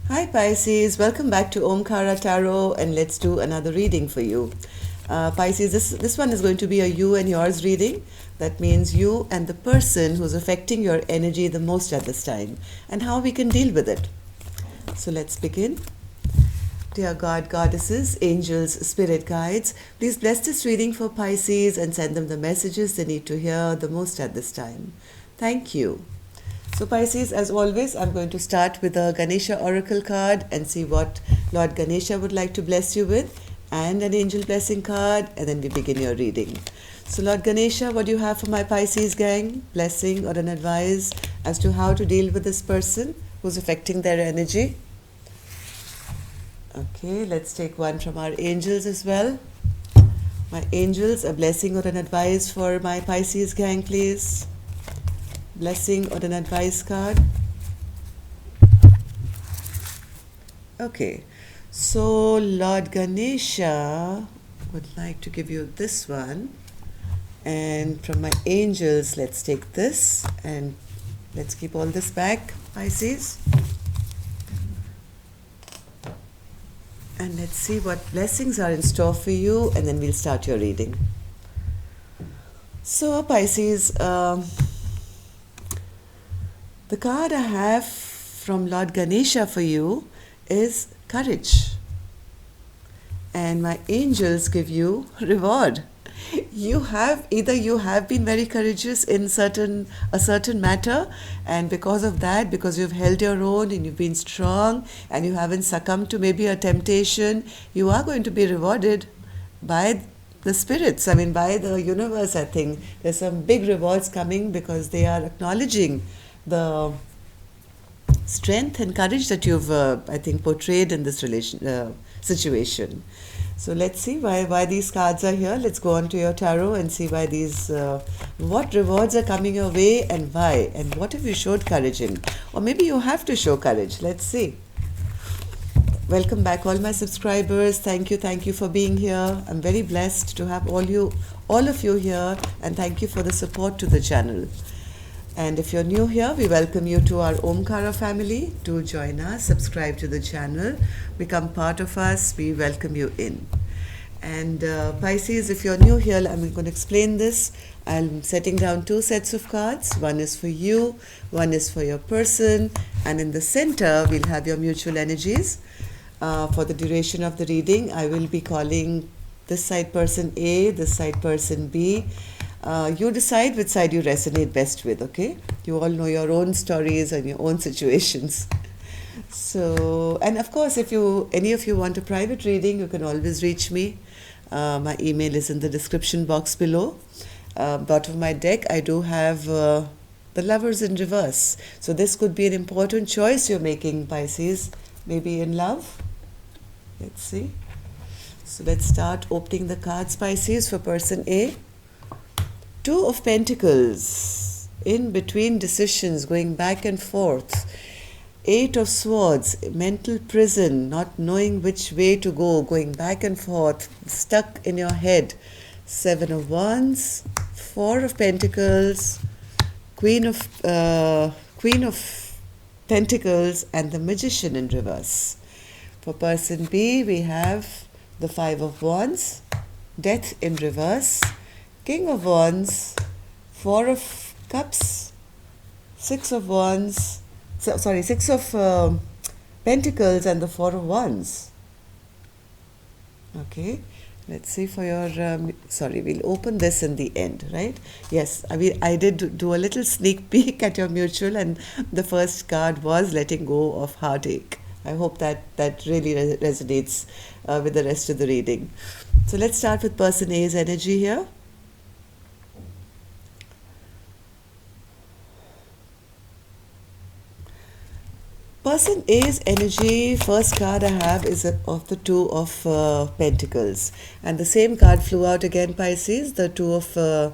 Hi Pisces, welcome back to Omkara Tarot, and let's do another reading for you. Pisces, this one is going to be a you and yours reading. That means you and the person who's affecting your energy the most at this time and how we can deal with it. So let's begin. Dear God, goddesses, angels, spirit guides, please bless this reading for Pisces and send them the messages they need to hear the most at this time. Thank you. So Pisces, as always, I'm going to start with a Ganesha Oracle card and see what Lord Ganesha would like to bless you with, and an angel blessing card, and then we begin your reading. So Lord Ganesha, what do you have for my Pisces gang? Blessing or an advice as to how to deal with this person who's affecting their energy? Okay, let's take one from our angels as well. My angels, a blessing or an advice for my Pisces gang, please. Blessing or an advice card. Okay, so Lord Ganesha would like to give you this one, and from my angels, let's take this and let's keep all this back, Pisces. And let's see what blessings are in store for you, and then we'll start your reading. So Pisces, the card I have from Lord Ganesha for you is courage. And my angels give you reward. You have been very courageous in a certain matter, and because of that, because you've held your own and you've been strong and you haven't succumbed to maybe a temptation, you are going to be rewarded by the spirits, by the universe. I think there's some big rewards coming because they are acknowledging the strength and courage that you've, portrayed in this situation. So let's see why these cards are here. Let's go on to your tarot and see why what rewards are coming your way and why, and what have you showed courage in, or maybe you have to show courage. Let's see. Welcome back, all my subscribers. Thank you for being here. I'm very blessed to have all of you here, and thank you for the support to the channel. And if you're new here, we welcome you to our Omkara family. Do join us, subscribe to the channel, become part of us. We welcome you in. And Pisces, if you're new here, I'm going to explain this. I'm setting down two sets of cards. One is for you, one is for your person, and in the center, we'll have your mutual energies. For the duration of the reading, I will be calling this side person A, this side person B. You decide which side you resonate best with, okay? You all know your own stories and your own situations. So, and of course, if any of you want a private reading, you can always reach me. My email is in the description box below. Bottom of my deck, I do have the Lovers in reverse. So this could be an important choice you're making, Pisces, maybe in love. Let's see. So let's start opening the cards, Pisces, for person A. Two of Pentacles, in between decisions, going back and forth. Eight of Swords, mental prison, not knowing which way to go, going back and forth, stuck in your head. Seven of Wands, Four of Pentacles, Queen of Pentacles, and the Magician in reverse. For person B, we have the Five of Wands, Death in reverse, King of Wands, Four of Cups, Six of Pentacles, and the Four of Wands. Okay, let's see for your, we'll open this in the end, right? Yes, I did do a little sneak peek at your mutual, and the first card was letting go of heartache. I hope that really resonates with the rest of the reading. So let's start with person A's energy here. Person A's energy, first card I have is of the Two of Pentacles. And the same card flew out again, Pisces, the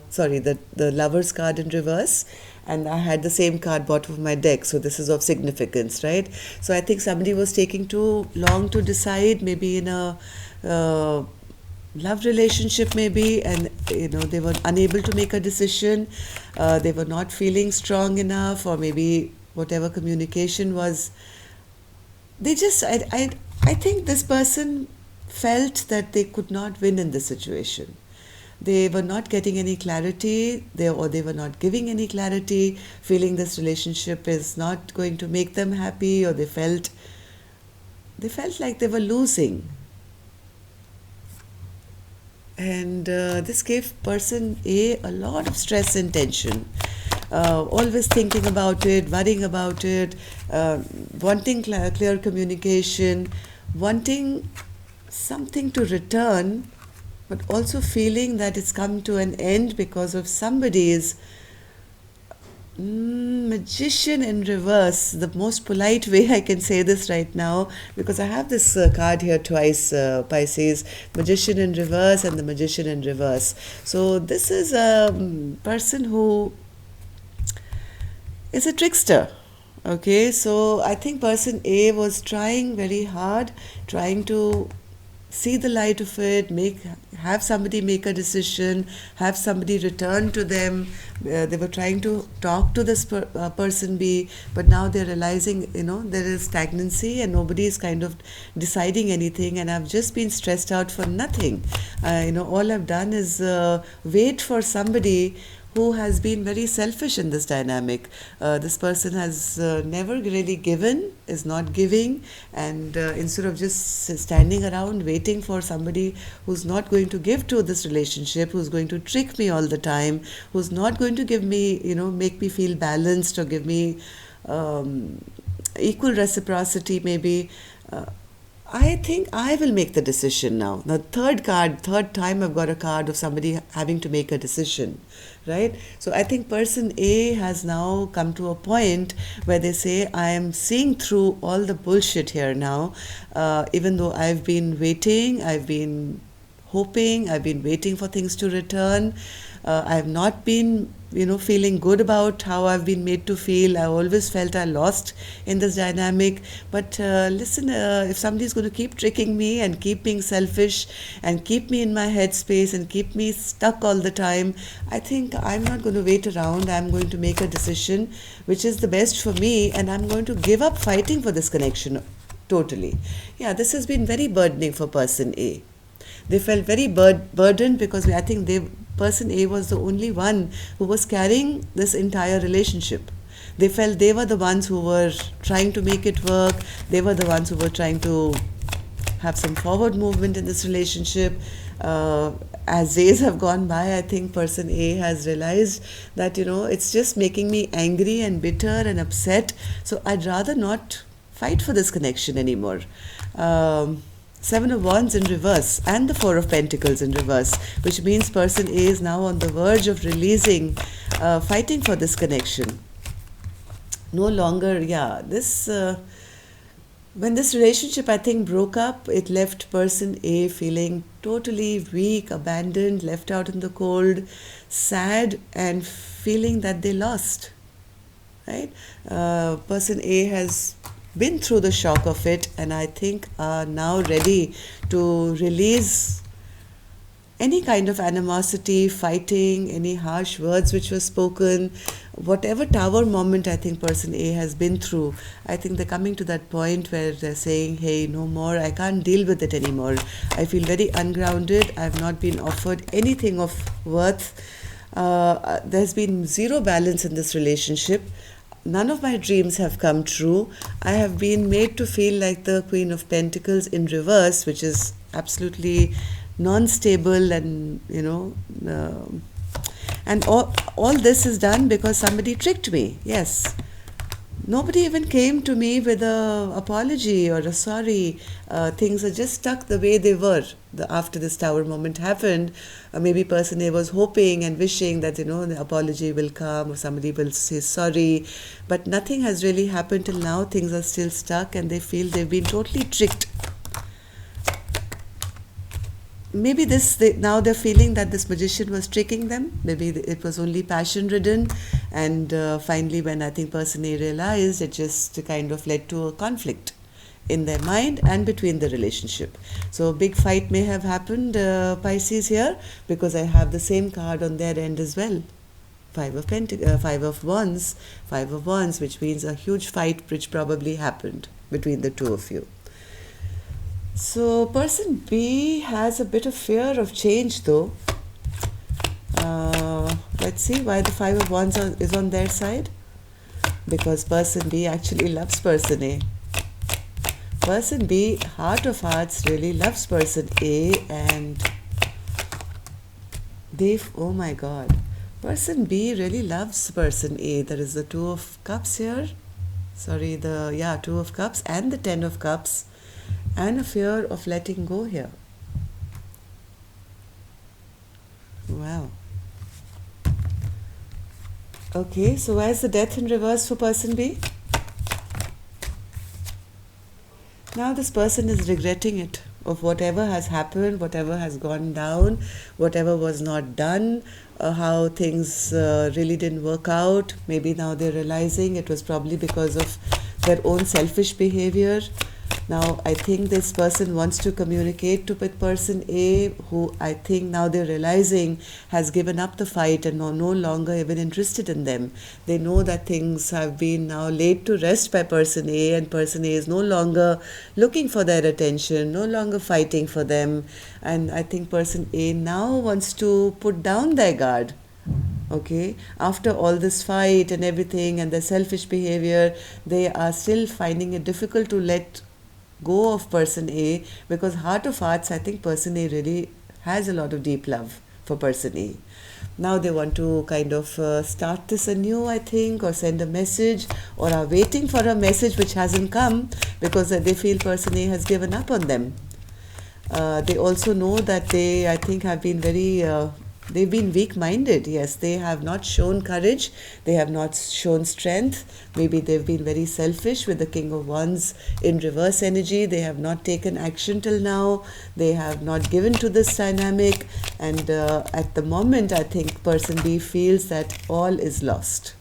Lovers card in reverse. And I had the same card bottom of my deck, so this is of significance, right? So I think somebody was taking too long to decide, maybe in a love relationship maybe, and they were unable to make a decision. They were not feeling strong enough, or maybe whatever communication was they just I think this person felt that they could not win in this situation. They were not getting any clarity, they were not giving any clarity, feeling this relationship is not going to make them happy, or they felt like they were losing. And this gave person A lot of stress and tension. Always thinking about it, worrying about it, wanting clear communication, wanting something to return, but also feeling that it's come to an end because of somebody's magician in reverse. The most polite way I can say this right now, because I have this card here twice, Pisces, magician in reverse and the magician in reverse. So this is a person who is a trickster. Okay, so I think person A was trying very hard, trying to see the light of it, have somebody make a decision, have somebody return to them. They were trying to talk to this person B, but now they're realizing, there is stagnancy and nobody is kind of deciding anything, and I've just been stressed out for nothing. All I've done is wait for somebody who has been very selfish in this dynamic. This person has never really given, is not giving, and instead of just standing around waiting for somebody who's not going to give to this relationship, who's going to trick me all the time, who's not going to give me, make me feel balanced or give me equal reciprocity maybe, I think I will make the decision now. The third time I've got a card of somebody having to make a decision, right? So I think person A has now come to a point where they say, I am seeing through all the bullshit here now, even though I've been waiting, I've been hoping, I've been waiting for things to return. I've not been, feeling good about how I've been made to feel. I always felt I lost in this dynamic. But listen, if somebody's going to keep tricking me and keep being selfish and keep me in my headspace and keep me stuck all the time, I think I'm not going to wait around. I'm going to make a decision which is the best for me, and I'm going to give up fighting for this connection totally. Yeah, this has been very burdening for person A. They felt very burdened because I think person A was the only one who was carrying this entire relationship. They felt they were the ones who were trying to make it work. They were the ones who were trying to have some forward movement in this relationship. As days have gone by, I think person A has realized that, it's just making me angry and bitter and upset. So I'd rather not fight for this connection anymore. Seven of Wands in reverse and the Four of Pentacles in reverse, which means person A is now on the verge of releasing, fighting for this connection. No longer, when this relationship, I think, broke up, it left person A feeling totally weak, abandoned, left out in the cold, sad, and feeling that they lost, right? Person A has been through the shock of it, and I think are now ready to release any kind of animosity, fighting, any harsh words which were spoken, whatever tower moment I think person A has been through. I think they're coming to that point where they're saying, hey, no more, I can't deal with it anymore. I feel very ungrounded. I've not been offered anything of worth. There's been zero balance in this relationship. None of my dreams have come true. I have been made to feel like the Queen of Pentacles in reverse, which is absolutely non-stable, and and all this is done because somebody tricked me. Yes, nobody even came to me with a apology or a sorry. Things are just stuck the way they were. After this tower moment happened, maybe person A was hoping and wishing that the apology will come or somebody will say sorry, but nothing has really happened till now. Things are still stuck, and they feel they've been totally tricked. Maybe now they're feeling that this magician was tricking them. Maybe it was only passion ridden, and finally when I think person A realized, it just kind of led to a conflict in their mind and between the relationship. So a big fight may have happened, Pisces, here, because I have the same card on their end as well. Five of Wands, which means a huge fight which probably happened. between the two of you. So person B has a bit of fear of change though. Let's see why the Five of Wands is on their side. Because person B actually loves person A. Person B, heart of hearts, really loves person A, and oh my God, person B really loves person A. There is the Two of Cups here. Sorry, Two of Cups and the Ten of Cups, and a fear of letting go here. Wow. Okay, so where's the Death in reverse for person B? Now this person is regretting it, of whatever has happened, whatever has gone down, whatever was not done, how things really didn't work out. Maybe now they're realizing it was probably because of their own selfish behavior. Now I think this person wants to communicate to person A, who I think now they're realizing has given up the fight and no longer even interested in them. They know that things have been now laid to rest by person A, and person A is no longer looking for their attention, no longer fighting for them. And I think person A now wants to put down their guard. Okay, after all this fight and everything and their selfish behavior, they are still finding it difficult to let go of person A, because heart of hearts, I think person A really has a lot of deep love for person A. Now they want to kind of start this anew, I think, or send a message, or are waiting for a message which hasn't come because they feel person A has given up on them. They also know that they, I think, have been they've been weak-minded. Yes, they have not shown courage. They have not shown strength. Maybe they've been very selfish with the King of Wands in reverse energy. They have not taken action till now. They have not given to this dynamic. And at the moment, I think person B feels that all is lost.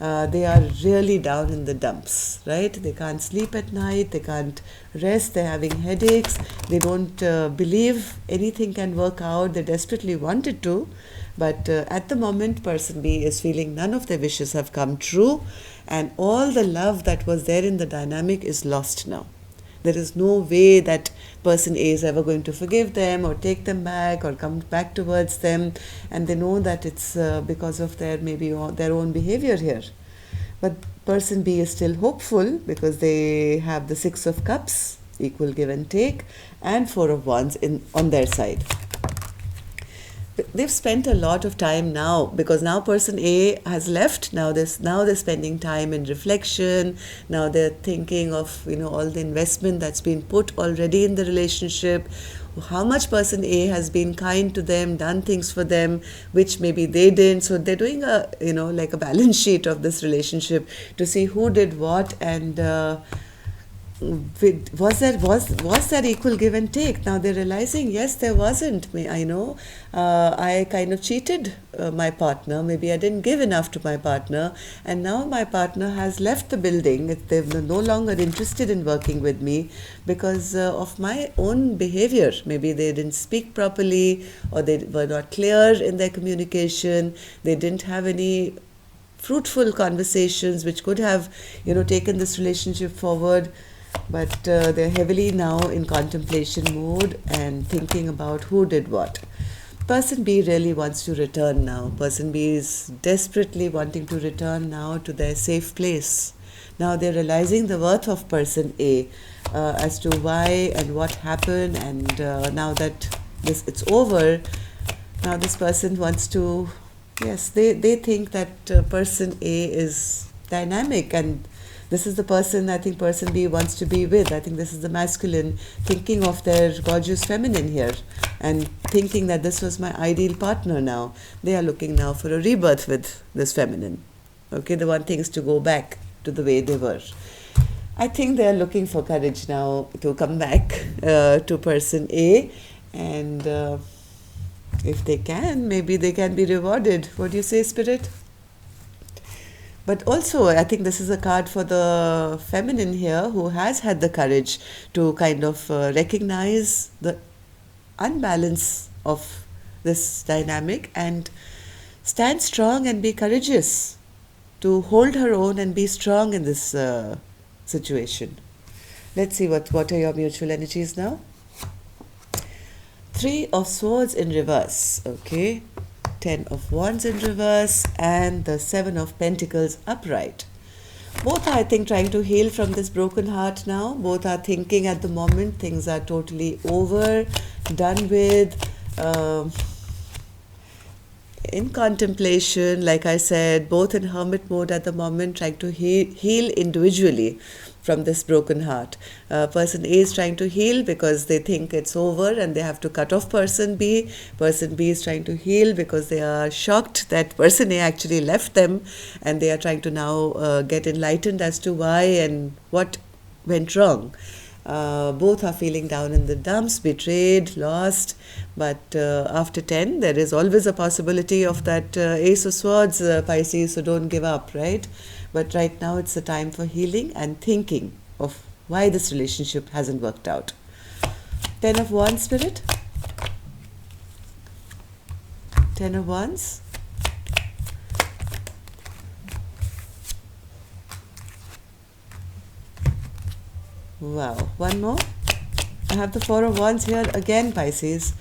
They are really down in the dumps, right? They can't sleep at night, they can't rest, they're having headaches, they don't believe anything can work out, they desperately want it to, but at the moment person B is feeling none of their wishes have come true, and all the love that was there in the dynamic is lost now. There is no way that person A is ever going to forgive them or take them back or come back towards them, and they know that it's because of their own behavior here. But person B is still hopeful because they have the Six of Cups, equal give and take, and Four of Wands on their side. They've spent a lot of time now, because now person A has left. Now they're spending time in reflection. Now they're thinking of all the investment that's been put already in the relationship, how much person A has been kind to them, done things for them which maybe they didn't. So they're doing like a balance sheet of this relationship to see who did what, and was there equal give and take? Now they're realizing, yes, there wasn't. I kind of cheated my partner. Maybe I didn't give enough to my partner, and now my partner has left the building. They're no longer interested in working with me because of my own behavior. Maybe they didn't speak properly, or they were not clear in their communication. They didn't have any fruitful conversations which could have taken this relationship forward. But they're heavily now in contemplation mode and thinking about who did what. Person B really wants to return now. Person B is desperately wanting to return now to their safe place. Now they're realizing the worth of person A as to why and what happened, and now that it's over, now this person wants to, yes, they think that person A is dynamic, and this is the person I think person B wants to be with. I think this is the masculine thinking of their gorgeous feminine here and thinking that this was my ideal partner now. They are looking now for a rebirth with this feminine. Okay, they want things to go back to the way they were. I think they are looking for courage now to come back to person A, and if they can, maybe they can be rewarded. What do you say, Spirit? But also, I think this is a card for the feminine here who has had the courage to kind of recognize the unbalance of this dynamic and stand strong and be courageous, to hold her own and be strong in this situation. Let's see what are your mutual energies now. Three of Swords in reverse, okay. 10 of Wands in reverse and the 7 of Pentacles upright. Both are, I think, trying to heal from this broken heart now. Both are thinking at the moment things are totally over, done with, in contemplation, like I said, both in hermit mode at the moment, trying to heal individually from this broken heart. Person A is trying to heal because they think it's over and they have to cut off person B. Person B is trying to heal because they are shocked that person A actually left them, and they are trying to now get enlightened as to why and what went wrong. Both are feeling down in the dumps, betrayed, lost, but after 10 there is always a possibility of that Ace of Swords, Pisces, so don't give up, right? But right now it's the time for healing and thinking of why this relationship hasn't worked out. 10 of Wands, Spirit. 10 of Wands. Wow, one more. I have the Four of Wands here again, Pisces.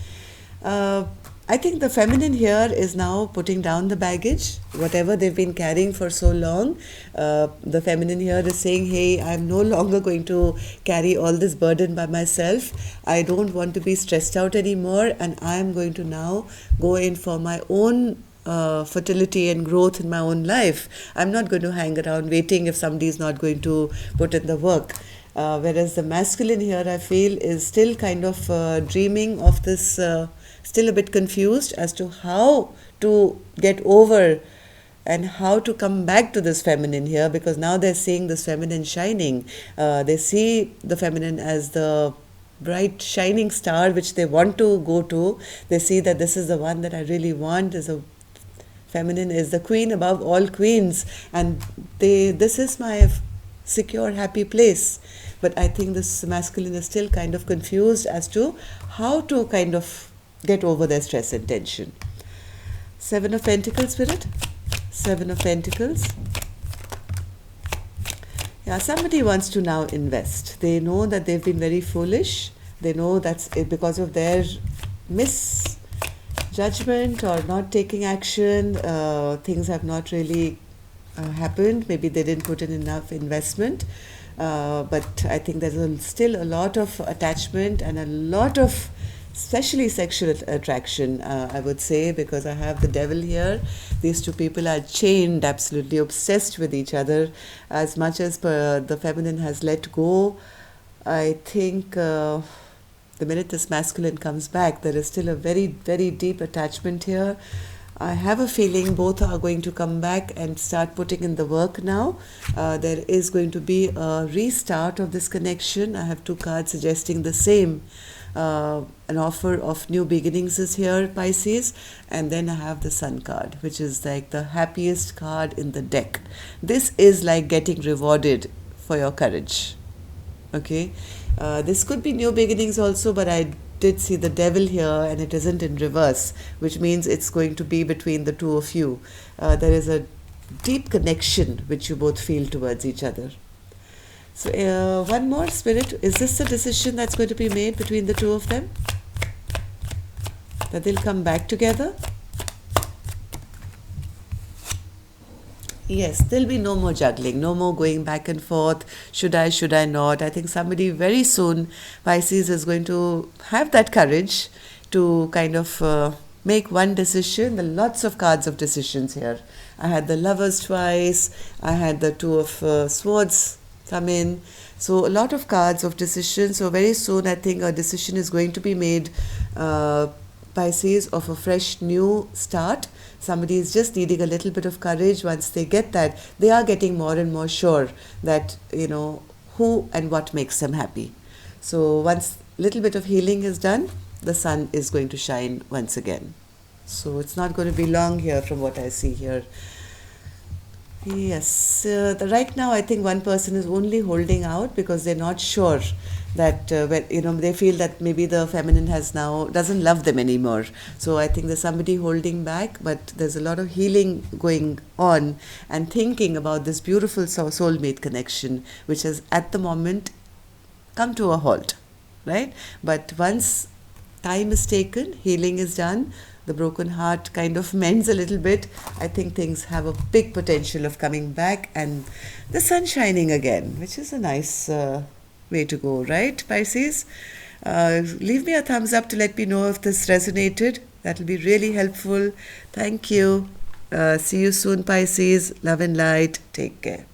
I think the feminine here is now putting down the baggage, whatever they've been carrying for so long. The feminine here is saying, hey, I'm no longer going to carry all this burden by myself. I don't want to be stressed out anymore, and I'm going to now go in for my own fertility and growth in my own life. I'm not going to hang around waiting if somebody is not going to put in the work. Whereas the masculine here, I feel, is still kind of dreaming of this, still a bit confused as to how to get over and how to come back to this feminine here, because now they're seeing this feminine shining. They see the feminine as the bright shining star which they want to go to. They see that this is the one that I really want. Feminine is the queen above all queens, and this is my secure, happy place. But I think this masculine is still kind of confused as to how to kind of get over their stress and tension. 7 of Pentacles, Spirit. 7 of Pentacles. Yeah, somebody wants to now invest. They know that they've been very foolish. They know that's because of their misjudgment or not taking action. Things have not really happened. Maybe they didn't put in enough investment. But I think there's still a lot of attachment and a lot of especially sexual attraction, I would say, because I have the Devil here. These two people are chained, absolutely obsessed with each other. As much as the feminine has let go, I think the minute this masculine comes back, there is still a very, very deep attachment here. I have a feeling both are going to come back and start putting in the work now. There is going to be a restart of this connection. I have two cards suggesting the same. An offer of new beginnings is here, Pisces. And then I have the Sun card, which is like the happiest card in the deck. This is like getting rewarded for your courage. Okay. This could be new beginnings also, but I did see the Devil here and it isn't in reverse, which means it's going to be between the two of you. There is a deep connection which you both feel towards each other. So one more, Spirit. Is this the decision that's going to be made between the two of them? That they'll come back together? Yes, there'll be no more juggling, no more going back and forth. Should I not? I think somebody very soon, Pisces, is going to have that courage to kind of make one decision. There are lots of cards of decisions here. I had the Lovers twice. I had the Two of Swords come in. So a lot of cards of decisions. So very soon, I think a decision is going to be made, Pisces, of a fresh new start. Somebody is just needing a little bit of courage. Once they get that, they are getting more and more sure that, you know, who and what makes them happy. So once a little bit of healing is done, the sun is going to shine once again. So it's not going to be long here from what I see here. Yes, right now I think one person is only holding out because they're not sure that they feel that maybe the feminine doesn't love them anymore. So I think there's somebody holding back, but there's a lot of healing going on and thinking about this beautiful soulmate connection, which is at the moment come to a halt, right? But once time is taken, healing is done, the broken heart kind of mends a little bit, I think things have a big potential of coming back and the sun shining again, which is a nice way to go, right, Pisces? Leave me a thumbs up to let me know if this resonated. That will be really helpful. Thank you. See you soon, Pisces. Love and light. Take care.